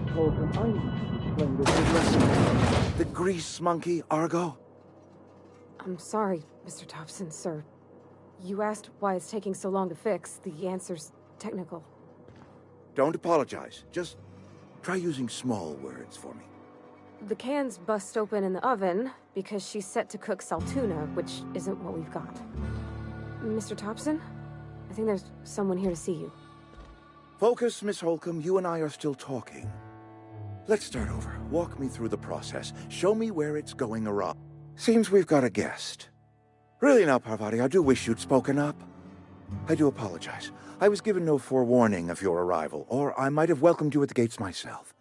Holcomb, I'm playing this aggressive. The grease monkey, Argo? I'm sorry, Mr. Thompson, sir. You asked why it's taking so long to fix. The answer's technical. Don't apologize. Just try using small words for me. The can's bust open in the oven because she's set to cook saltuna, which isn't what we've got. Mr. Thompson? I think there's someone here to see you. Focus, Miss Holcomb. You and I are still talking. Let's start over. Walk me through the process. Show me where it's going awry. Seems we've got a guest. Really now, Parvati, I do wish you'd spoken up. I do apologize. I was given no forewarning of your arrival, or I might have welcomed you at the gates myself.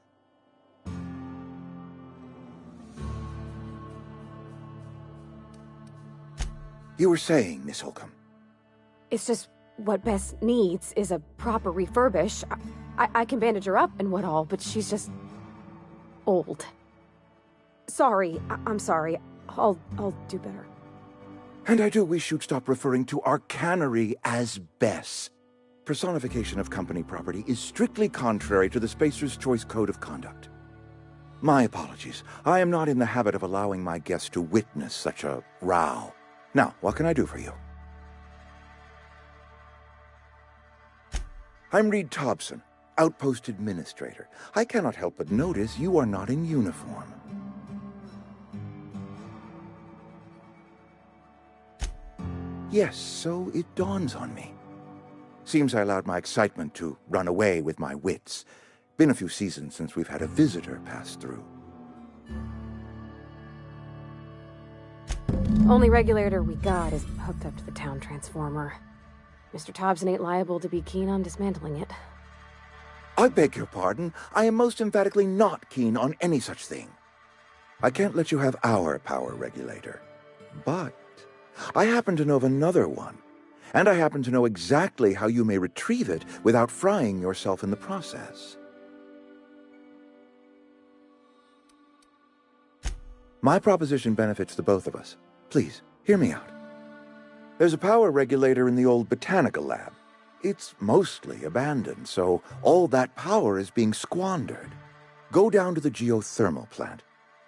You were saying, Miss Holcomb. It's just what Bess needs is a proper refurbish. I can bandage her up and what all, but she's just old. Sorry, I'm sorry. I'll do better. And I do wish you'd stop referring to our cannery as Bess. Personification of company property is strictly contrary to the Spacer's Choice Code of Conduct. My apologies. I am not in the habit of allowing my guests to witness such a row. Now, what can I do for you? I'm Reed Thompson, Outpost Administrator. I cannot help but notice you are not in uniform. Yes, so it dawns on me. Seems I allowed my excitement to run away with my wits. Been a few seasons since we've had a visitor pass through. Only regulator we got is hooked up to the town transformer. Mr. Thompson ain't liable to be keen on dismantling it. I beg your pardon. I am most emphatically not keen on any such thing. I can't let you have our power regulator. But I happen to know of another one. And I happen to know exactly how you may retrieve it without frying yourself in the process. My proposition benefits the both of us. Please, hear me out. There's a power regulator in the old botanical lab. It's mostly abandoned, so all that power is being squandered. Go down to the geothermal plant.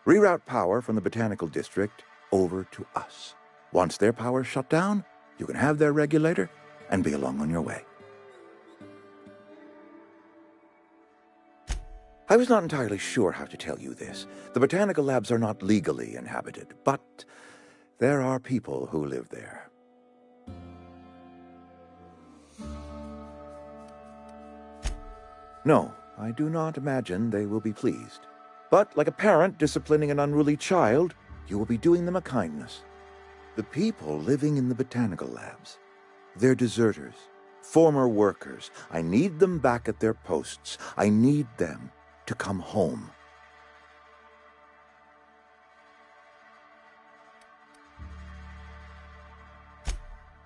Reroute power from the botanical district over to us. Once their power's shut down, you can have their regulator and be along on your way. I was not entirely sure how to tell you this. The botanical labs are not legally inhabited, but there are people who live there. No, I do not imagine they will be pleased. But like a parent disciplining an unruly child, you will be doing them a kindness. The people living in the botanical labs, they're deserters, former workers. I need them back at their posts. I need them to come home.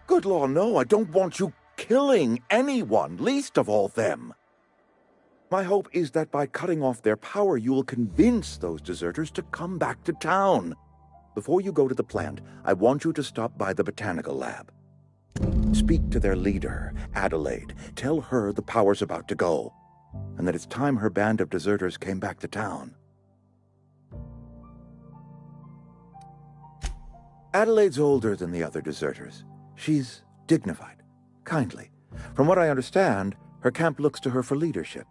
Good law, no, I don't want you killing anyone, least of all them. My hope is that by cutting off their power, you will convince those deserters to come back to town. Before you go to the plant, I want you to stop by the botanical lab. Speak to their leader, Adelaide. Tell her the power's about to go, and that it's time her band of deserters came back to town. Adelaide's older than the other deserters. She's dignified, kindly. From what I understand, her camp looks to her for leadership.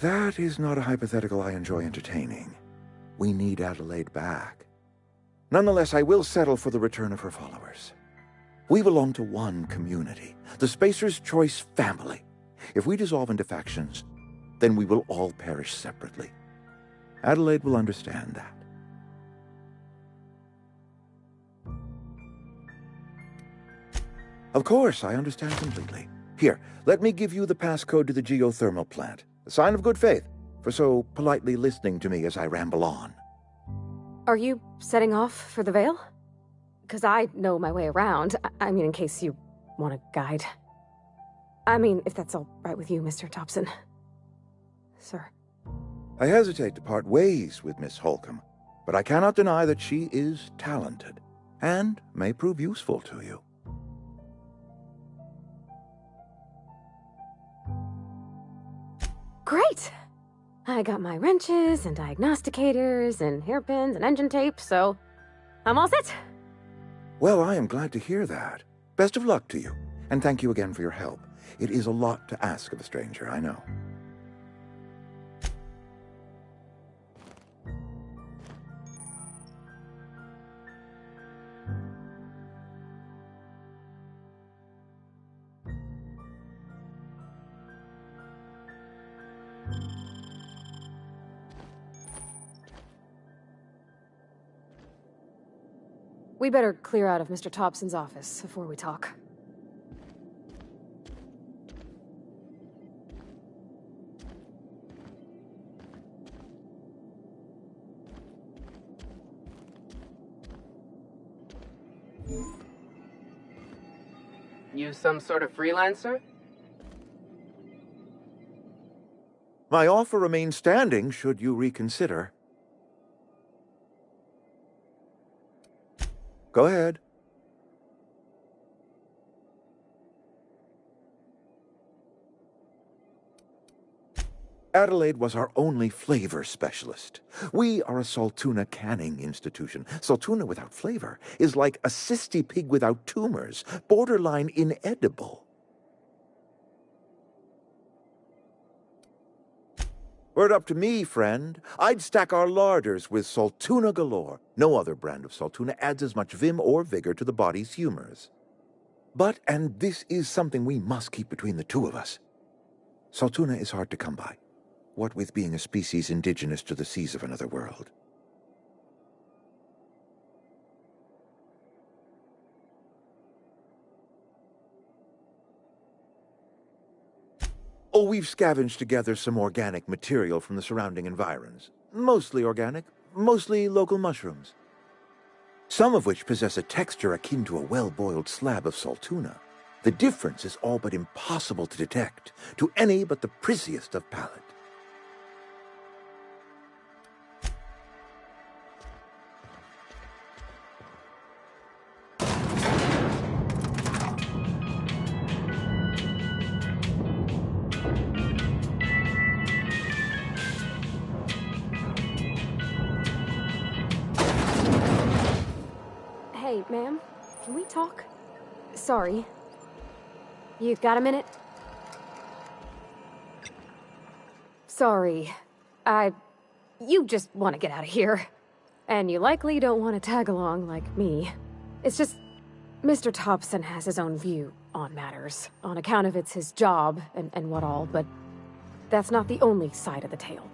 That is not a hypothetical I enjoy entertaining. We need Adelaide back. Nonetheless, I will settle for the return of her followers. We belong to one community, the Spacer's Choice family. If we dissolve into factions, then we will all perish separately. Adelaide will understand that. Of course, I understand completely. Here, let me give you the passcode to the geothermal plant. A sign of good faith, for so politely listening to me as I ramble on. Are you setting off for the Vale? Because I know my way around. I mean, in case you want a guide. I mean, if that's all right with you, Mr. Thompson. Sir. I hesitate to part ways with Miss Holcomb, but I cannot deny that she is talented, and may prove useful to you. Great! I got my wrenches and diagnosticators and hairpins and engine tape, so I'm all set. Well, I am glad to hear that. Best of luck to you, and thank you again for your help. It is a lot to ask of a stranger, I know. We better clear out of Mr. Thompson's office before we talk. You some sort of freelancer? My offer remains standing should you reconsider. Go ahead. Adelaide was our only flavor specialist. We are a Saltuna canning institution. Saltuna without flavor is like a cysty pig without tumors, borderline inedible. Were it up to me, friend, I'd stack our larders with Saltuna galore. No other brand of Saltuna adds as much vim or vigor to the body's humors. But, and this is something we must keep between the two of us, Saltuna is hard to come by, what with being a species indigenous to the seas of another world. Oh, we've scavenged together some organic material from the surrounding environs. Mostly organic, mostly local mushrooms. Some of which possess a texture akin to a well-boiled slab of Saltuna. The difference is all but impossible to detect to any but the prissiest of palate. Hey, ma'am, can we talk? Sorry. You got a minute? Sorry. You just want to get out of here. And you likely don't want to tag along like me. It's just, Mr. Thompson has his own view on matters, on account of it's his job and what all, but that's not the only side of the tale.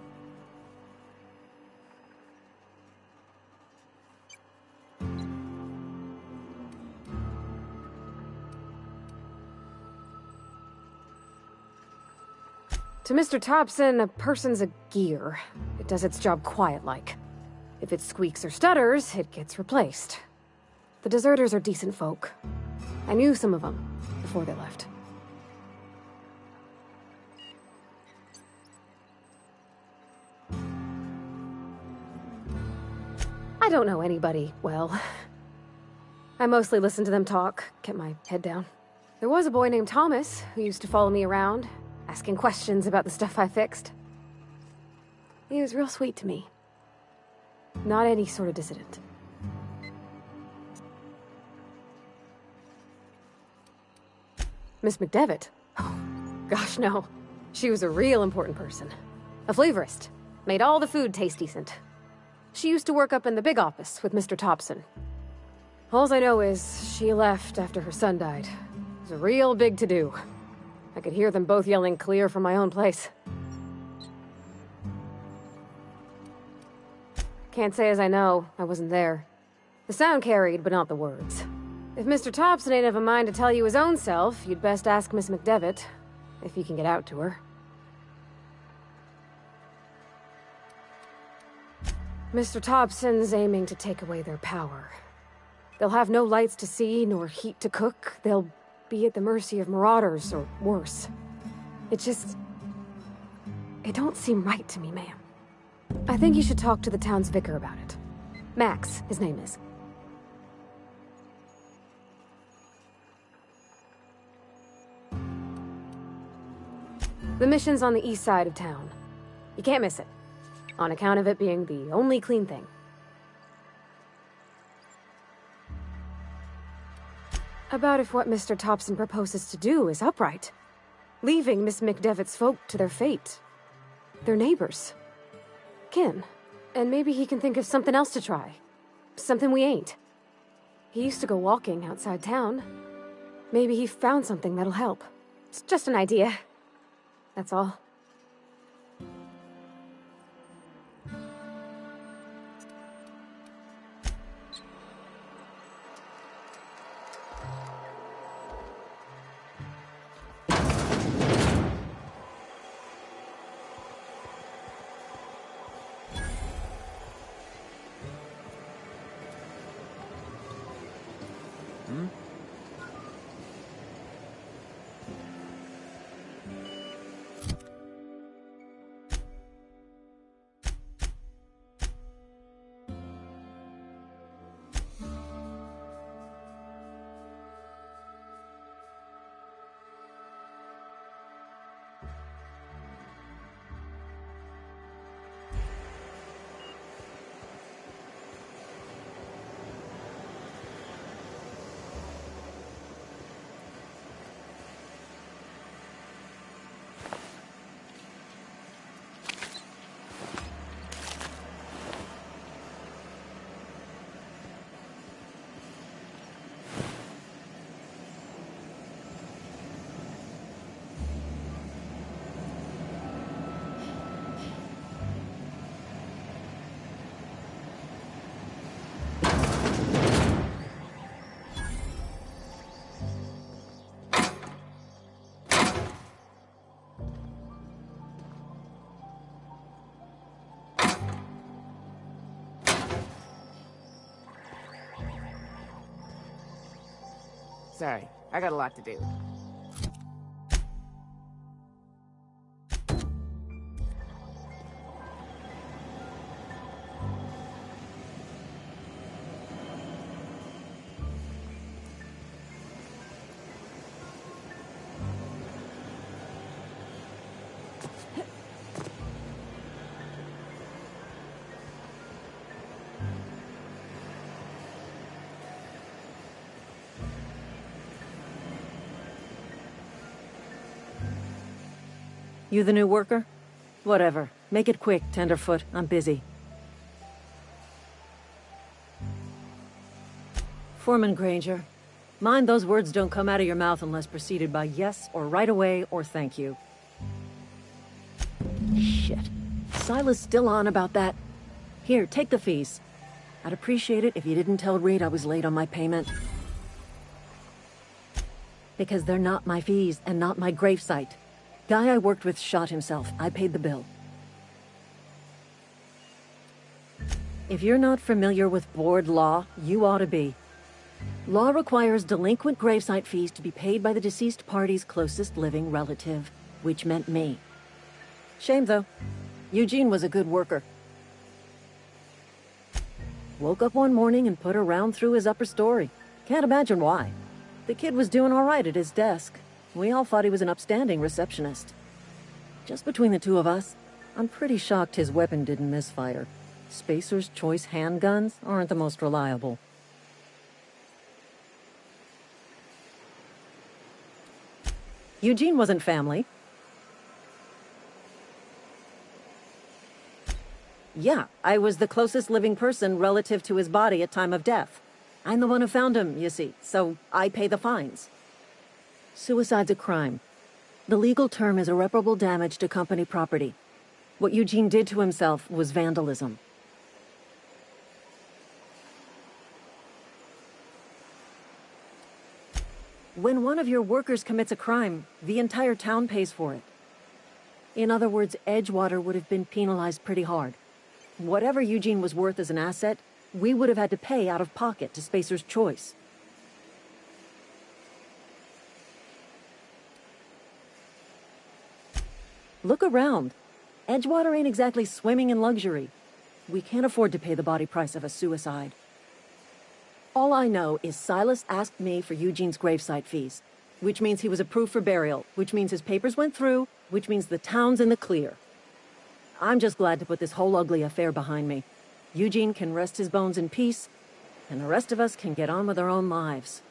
To Mr. Thompson, a person's a gear. It does its job quiet-like. If it squeaks or stutters, it gets replaced. The deserters are decent folk. I knew some of them before they left. I don't know anybody well. I mostly listened to them talk, kept my head down. There was a boy named Thomas who used to follow me around, asking questions about the stuff I fixed. He was real sweet to me. Not any sort of dissident. Miss McDevitt? Oh, gosh, no. She was a real important person. A flavorist. Made all the food taste decent. She used to work up in the big office with Mr. Thompson. Alls I know is she left after her son died. It was a real big to-do. I could hear them both yelling clear from my own place. Can't say as I know. I wasn't there. The sound carried, but not the words. If Mr. Thompson ain't of a mind to tell you his own self, you'd best ask Miss McDevitt, if you can get out to her. Mr. Thompson's aiming to take away their power. They'll have no lights to see, nor heat to cook. They'll be at the mercy of marauders, or worse. It don't seem right to me, ma'am. I think you should talk to the town's vicar about it. Max, his name is. The mission's on the east side of town. You can't miss it, on account of it being the only clean thing. About if what Mr. Thompson proposes to do is upright. Leaving Miss McDevitt's folk to their fate. Their neighbors. Kin. And maybe he can think of something else to try. Something we ain't. He used to go walking outside town. Maybe he found something that'll help. It's just an idea. That's all. Sorry, I got a lot to do. You the new worker? Whatever. Make it quick, Tenderfoot. I'm busy. Foreman Granger. Mind those words don't come out of your mouth unless preceded by yes, or right away, or thank you. Shit. Silas still on about that. Here, take the fees. I'd appreciate it if you didn't tell Reed I was late on my payment. Because they're not my fees, and not my gravesite. Guy I worked with shot himself. I paid the bill. If you're not familiar with board law, you ought to be. Law requires delinquent gravesite fees to be paid by the deceased party's closest living relative, which meant me. Shame, though. Eugene was a good worker. Woke up one morning and put a round through his upper story. Can't imagine why. The kid was doing all right at his desk. We all thought he was an upstanding receptionist. Just between the two of us, I'm pretty shocked his weapon didn't misfire. Spacer's Choice handguns aren't the most reliable. Eugene wasn't family. Yeah, I was the closest living person relative to his body at time of death. I'm the one who found him, you see, so I pay the fines. Suicide's a crime. The legal term is irreparable damage to company property. What Eugene did to himself was vandalism. When one of your workers commits a crime, the entire town pays for it. In other words, Edgewater would have been penalized pretty hard. Whatever Eugene was worth as an asset, we would have had to pay out of pocket to Spacer's Choice. Look around. Edgewater ain't exactly swimming in luxury. We can't afford to pay the body price of a suicide. All I know is Silas asked me for Eugene's gravesite fees. which means he was approved for burial, which means his papers went through, which means the town's in the clear. I'm just glad to put this whole ugly affair behind me. Eugene can rest his bones in peace, and the rest of us can get on with our own lives.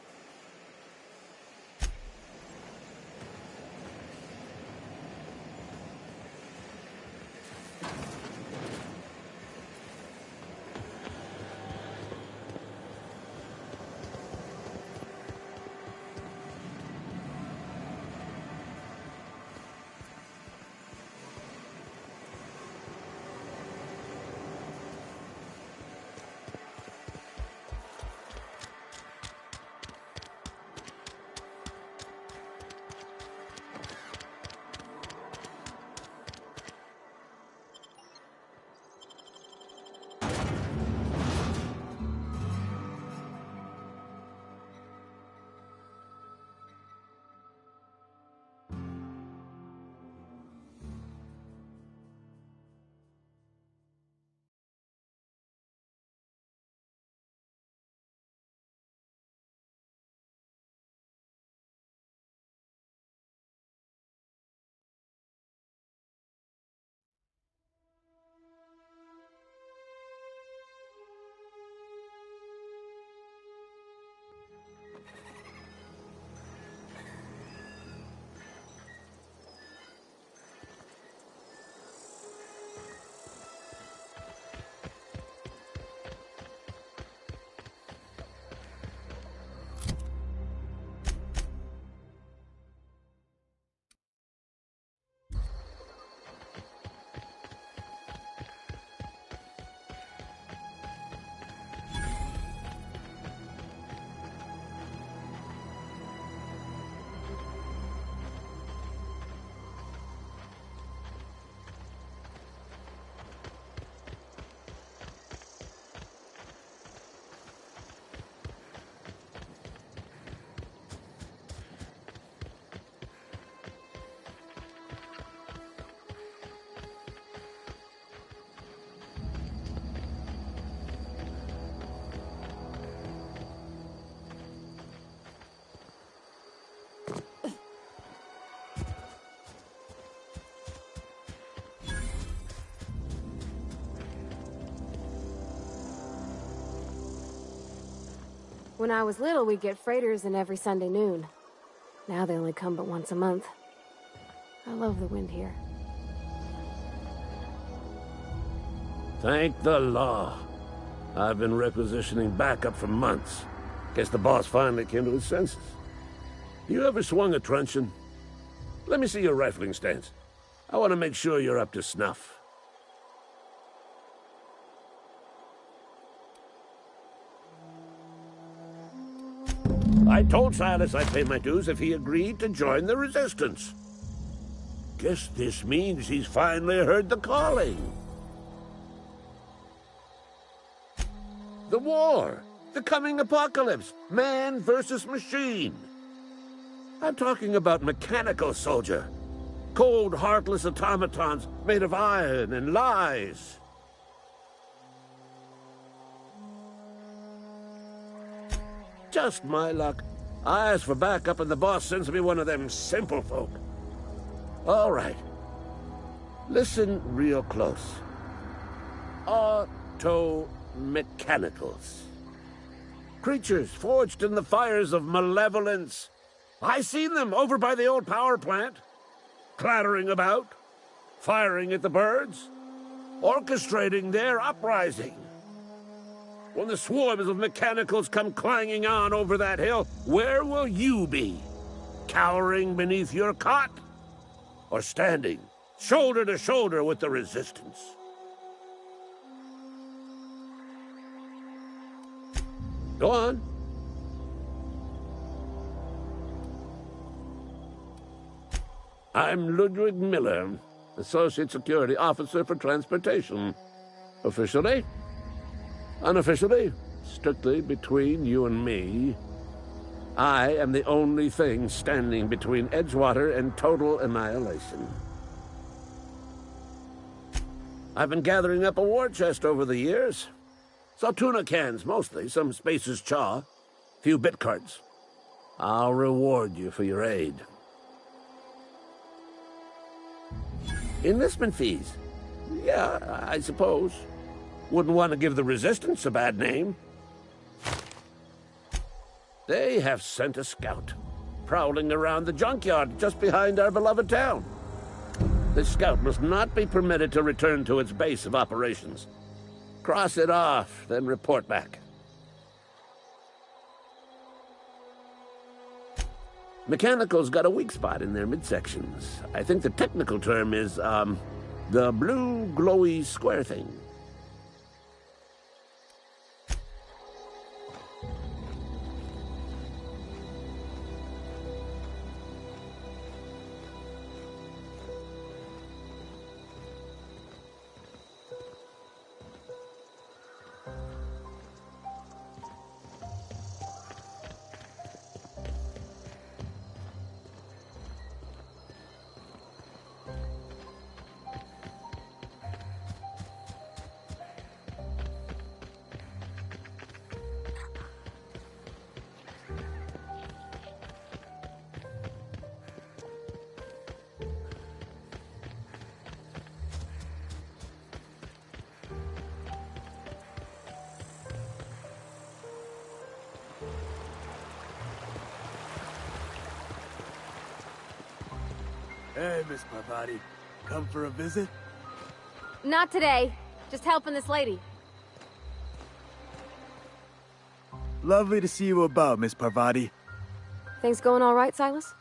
When I was little, we'd get freighters in every Sunday noon. Now they only come but once a month. I love the wind here. Thank the law. I've been requisitioning backup for months. Guess the boss finally came to his senses. You ever swung a truncheon? Let me see your rifling stance. I want to make sure you're up to snuff. I told Silas I'd pay my dues if he agreed to join the resistance. Guess this means he's finally heard the calling. The war, the coming apocalypse, man versus machine. I'm talking about mechanical soldier, cold, heartless automatons made of iron and lies. Just my luck. I ask for backup and the boss sends me one of them simple folk. All right. Listen real close. Auto-mechanicals. Creatures forged in the fires of malevolence. I seen them over by the old power plant. Clattering about. Firing at the birds. Orchestrating their uprising. When the swarms of mechanicals come clanging on over that hill, where will you be? Cowering beneath your cot? Or standing, shoulder to shoulder with the resistance? Go on. I'm Ludwig Miller, Associate Security Officer for Transportation. Officially? Unofficially, strictly between you and me, I am the only thing standing between Edgewater and total annihilation. I've been gathering up a war chest over the years. Saw tuna cans, mostly, some Spacer's chaw, few bit cards. I'll reward you for your aid. Enlistment fees? Yeah, I suppose. Wouldn't want to give the Resistance a bad name. They have sent a scout, prowling around the junkyard just behind our beloved town. This scout must not be permitted to return to its base of operations. Cross it off, then report back. Mechanical's got a weak spot in their midsections. I think the technical term is, the blue glowy square thing. Hey, Miss Parvati. Come for a visit? Not today. Just helping this lady. Lovely to see you about, Miss Parvati. Things going all right, Silas?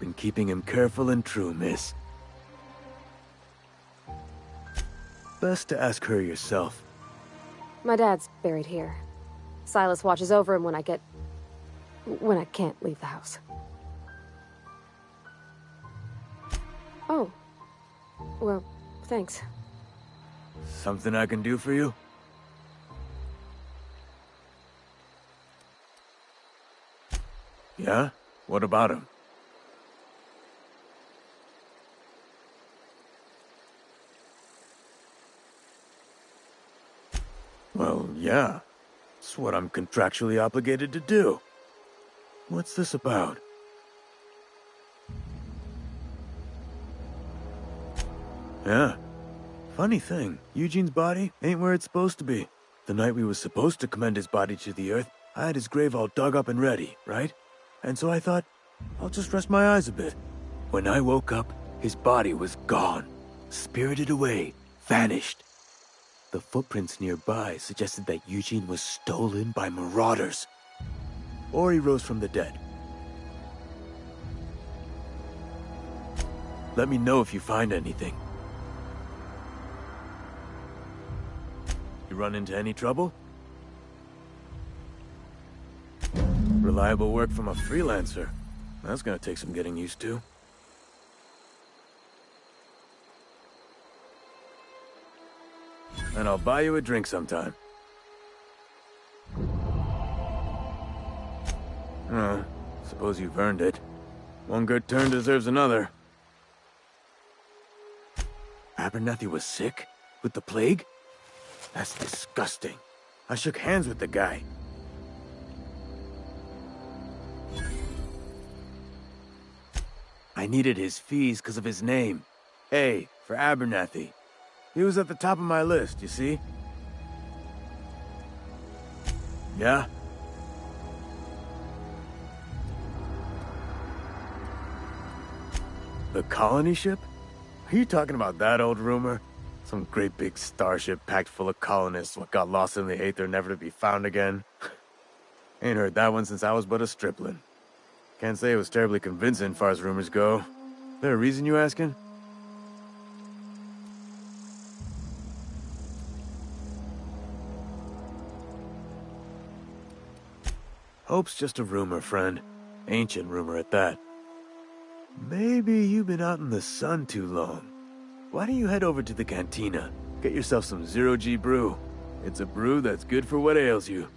Been keeping him careful and true, miss. Best to ask her yourself. My dad's buried here. Silas watches over him when I can't leave the house. Oh. Well, thanks. Something I can do for you? Yeah? What about him? Well, yeah. It's what I'm contractually obligated to do. What's this about? Yeah. Funny thing, Eugene's body ain't where it's supposed to be. The night we was supposed to commend his body to the earth, I had his grave all dug up and ready, right? And so I thought, I'll just rest my eyes a bit. When I woke up, his body was gone. Spirited away. Vanished. The footprints nearby suggested that Eugene was stolen by marauders. Or he rose from the dead. Let me know if you find anything. You run into any trouble? Reliable work from a freelancer. That's gonna take some getting used to. And I'll buy you a drink sometime. Oh, suppose you've earned it. One good turn deserves another. Abernathy was sick? With the plague? That's disgusting. I shook hands with the guy. I needed his fees because of his name. A, for Abernathy. He was at the top of my list, you see? Yeah? The colony ship? Are you talking about that old rumor? Some great big starship packed full of colonists what got lost in the aether never to be found again? Ain't heard that one since I was but a stripling. Can't say it was terribly convincing far as rumors go. There a reason you asking? Hope's just a rumor, friend. Ancient rumor at that. Maybe you've been out in the sun too long. Why don't you head over to the cantina? Get yourself some zero-G brew. It's a brew that's good for what ails you.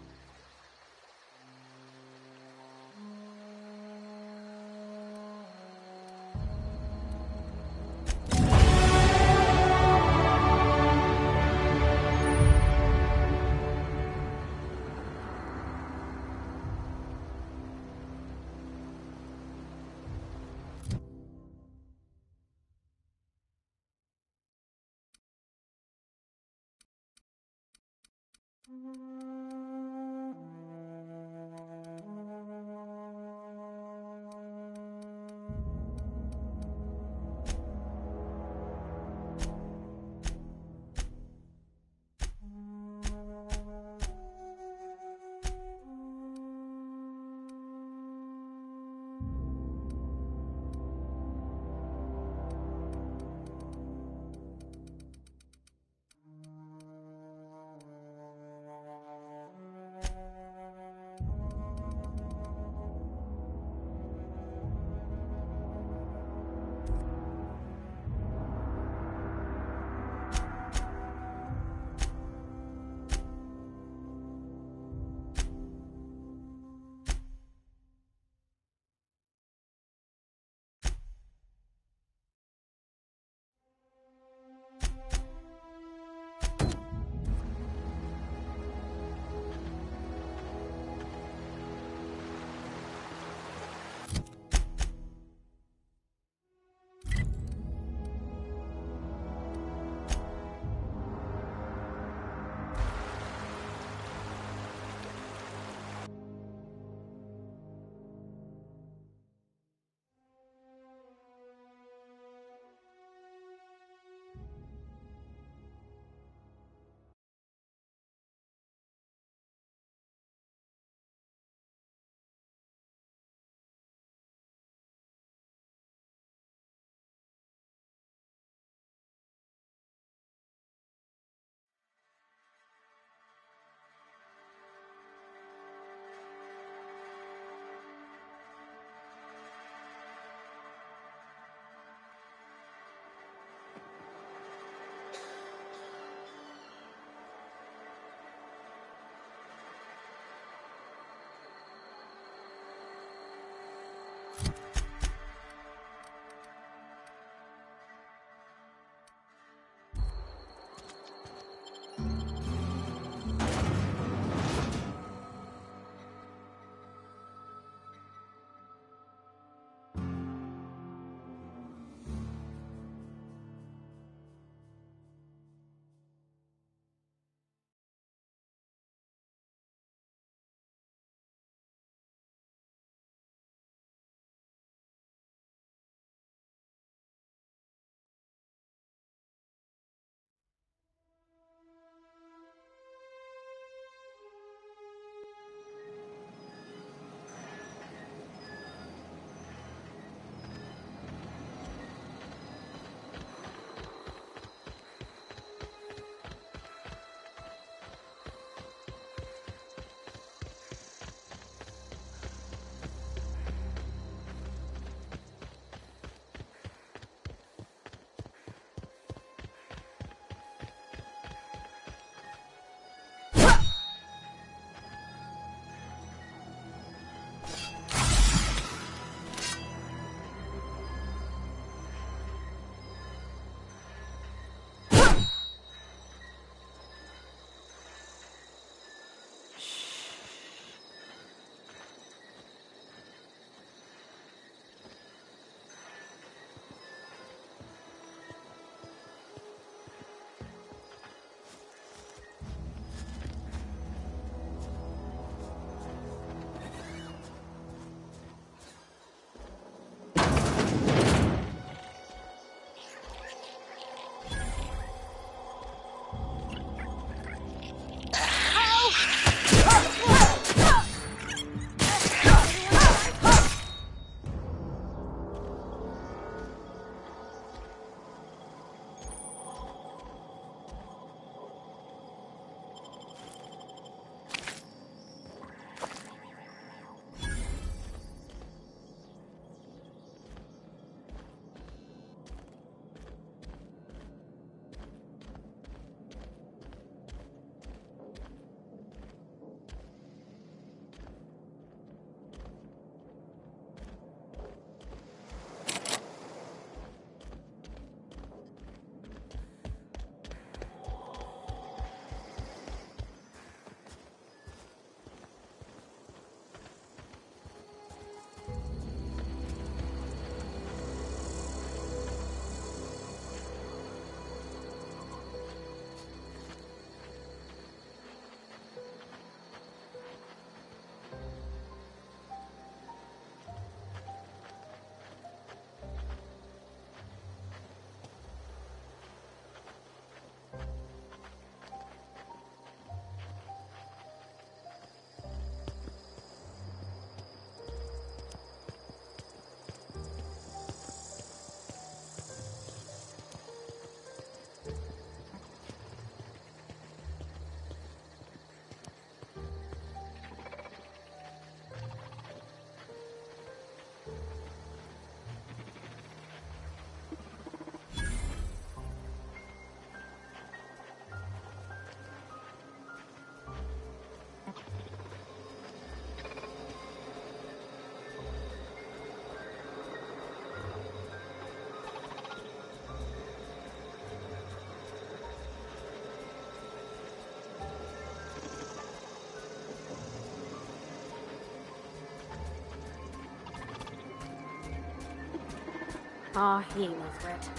Aw, he ain't no threat.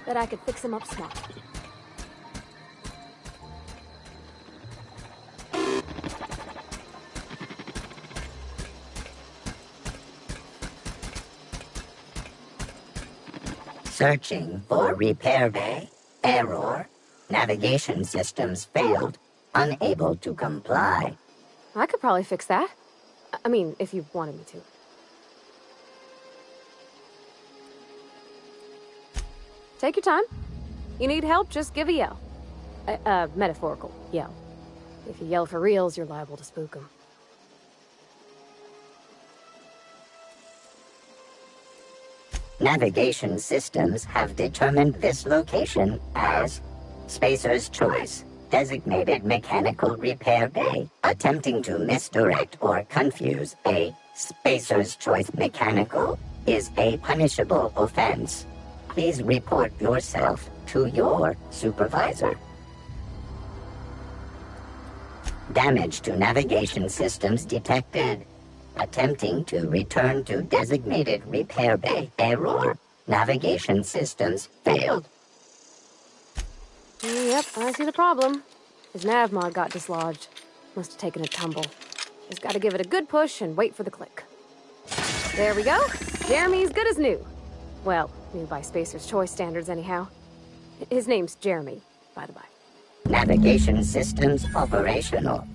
Bet I could fix him up smart. Searching for repair bay. Error. Navigation systems failed. Unable to comply. I could probably fix that. I mean, if you wanted me to. Take your time. You need help, just give a yell. A metaphorical yell. If you yell for reals, you're liable to spook them. Navigation systems have determined this location as Spacer's Choice, designated mechanical repair bay. Attempting to misdirect or confuse a Spacer's Choice mechanical is a punishable offense. Please report yourself to your supervisor. Damage to navigation systems detected. Attempting to return to designated repair bay. Error. Navigation systems failed. Yep, I see the problem. His nav mod got dislodged. Must have taken a tumble. Just gotta give it a good push and wait for the click. There we go. Jeremy's good as new. Well, new by Spacer's Choice standards anyhow. His name's Jeremy, by the by. Navigation systems operational.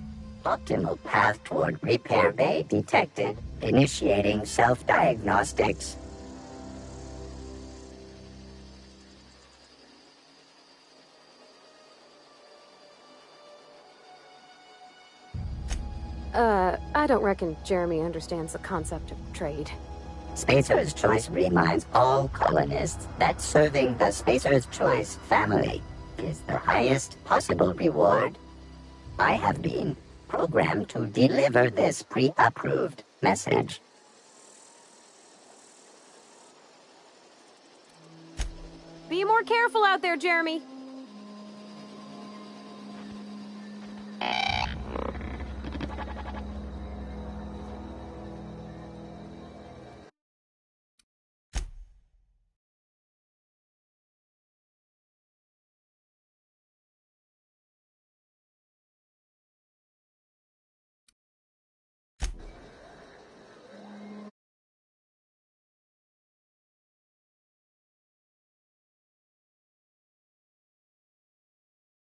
Optimal path toward repair bay detected. Initiating self-diagnostics. I don't reckon Jeremy understands the concept of trade. Spacer's Choice reminds all colonists that serving the Spacer's Choice family is the highest possible reward. I have been programmed to deliver this pre-approved message. Be more careful out there, Jeremy.